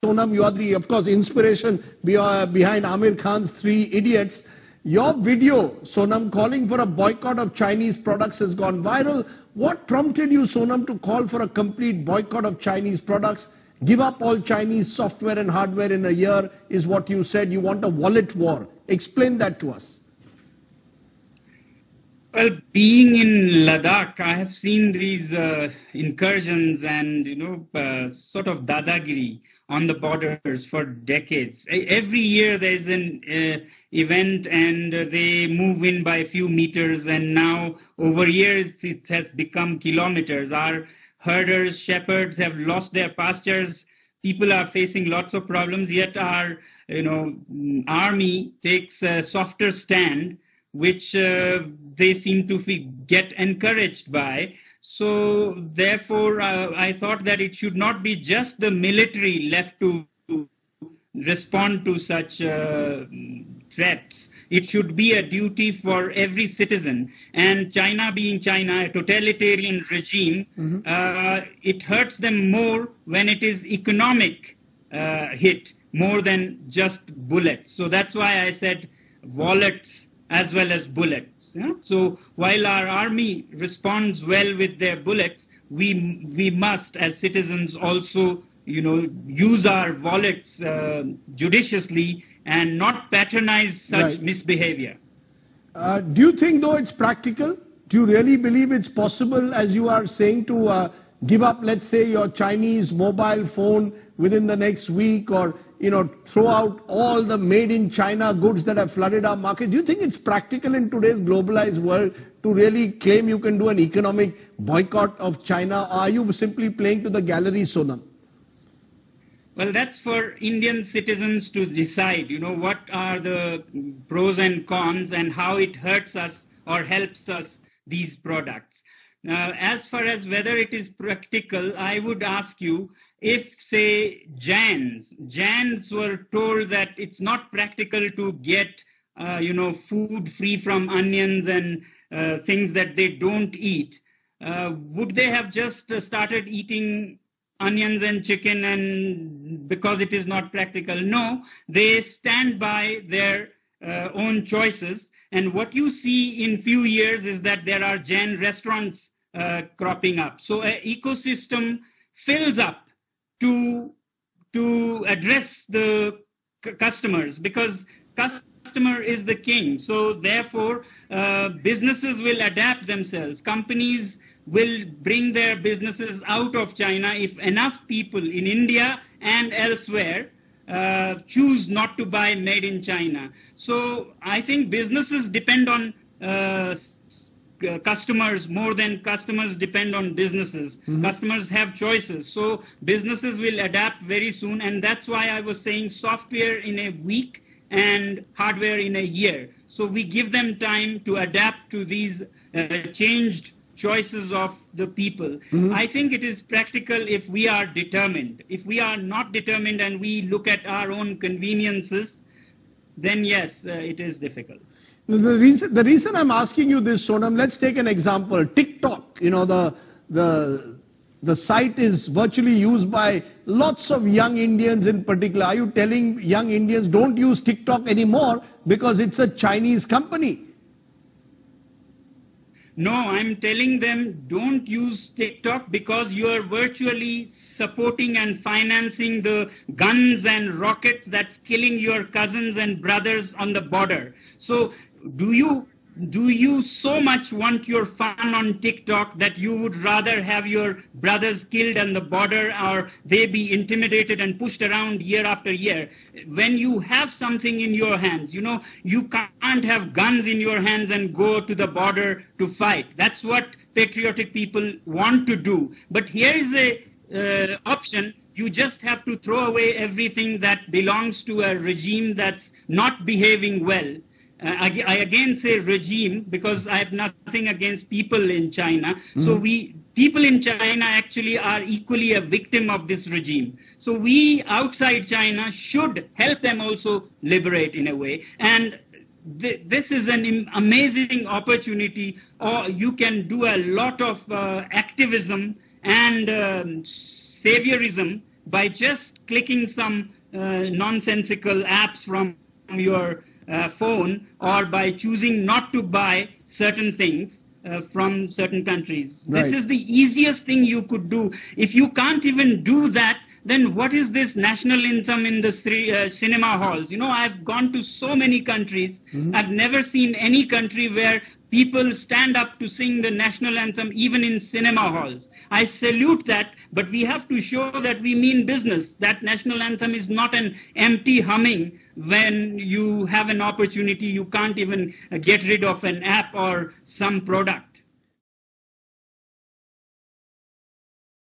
Sonam, you are the, of course, inspiration behind Amir Khan's Three Idiots. Your video, Sonam, calling for a boycott of Chinese products has gone viral. What prompted you, Sonam, to call for a complete boycott of Chinese products? Give up all Chinese software and hardware in a year is what you said. You want a wallet war. Explain that to us. Well, being in Ladakh, I have seen these incursions and, sort of dadagiri on the borders for decades. Every year there is an event and they move in by a few meters, and now over years it has become kilometers. Our herders, shepherds have lost their pastures. People are facing lots of problems, yet our army takes a softer stand, which they seem to get encouraged by. So therefore, I thought that it should not be just the military left to respond to such threats. It should be a duty for every citizen. And China being China, a totalitarian regime, it hurts them more when it is economic hit, more than just bullets. So that's why I said wallets as well as bullets. Yeah? So while our army responds well with their bullets, we must as citizens also use our wallets judiciously and not patronize such misbehavior. Do you think though it's practical? Do you really believe it's possible, as you are saying, to give up, let's say, your Chinese mobile phone within the next week, or throw out all the made in China goods that have flooded our market? Do you think it's practical in today's globalized world to really claim you can do an economic boycott of China? Or are you simply playing to the gallery, Sonam? Well, that's for Indian citizens to decide, what are the pros and cons and how it hurts us or helps us, these products. Now, as far as whether it is practical, I would ask you, if, say, Jains were told that it's not practical to get, food free from onions and things that they don't eat, would they have just started eating onions and chicken and because it is not practical? No, they stand by their own choices. And what you see in few years is that there are Jain restaurants cropping up. So an ecosystem fills up to address the customers, because customer is the king. So therefore, businesses will adapt themselves. Companies will bring their businesses out of China if enough people in India and elsewhere choose not to buy made in China. So I think businesses depend on customers more than customers depend on businesses. Customers have choices. So businesses will adapt very soon. And that's why I was saying software in a week and hardware in a year. So we give them time to adapt to these changed choices of the people. I think it is practical if we are determined. If we are not determined and we look at our own conveniences, then yes, it is difficult. The reason I'm asking you this, Sonam, let's take an example. TikTok, the site is virtually used by lots of young Indians in particular. Are you telling young Indians don't use TikTok anymore because it's a Chinese company? No, I'm telling them don't use TikTok because you are virtually supporting and financing the guns and rockets that's killing your cousins and brothers on the border. So do you so much want your fun on TikTok that you would rather have your brothers killed on the border or they be intimidated and pushed around year after year? When you have something in your hands, you can't have guns in your hands and go to the border to fight. That's what patriotic people want to do. But here is a option. You just have to throw away everything that belongs to a regime that's not behaving well. I again say regime because I have nothing against people in China. So people in China actually are equally a victim of this regime. So we outside China should help them also liberate in a way. And this is an amazing opportunity. Or you can do a lot of activism and saviorism by just clicking some nonsensical apps from your phone, or by choosing not to buy certain things from certain countries. Right. This is the easiest thing you could do. If you can't even do that, then what is this national anthem in the cinema halls? You know, I've gone to so many countries. I've never seen any country where people stand up to sing the national anthem even in cinema halls. I salute that, but we have to show that we mean business. That national anthem is not an empty humming when you have an opportunity. You can't even get rid of an app or some product.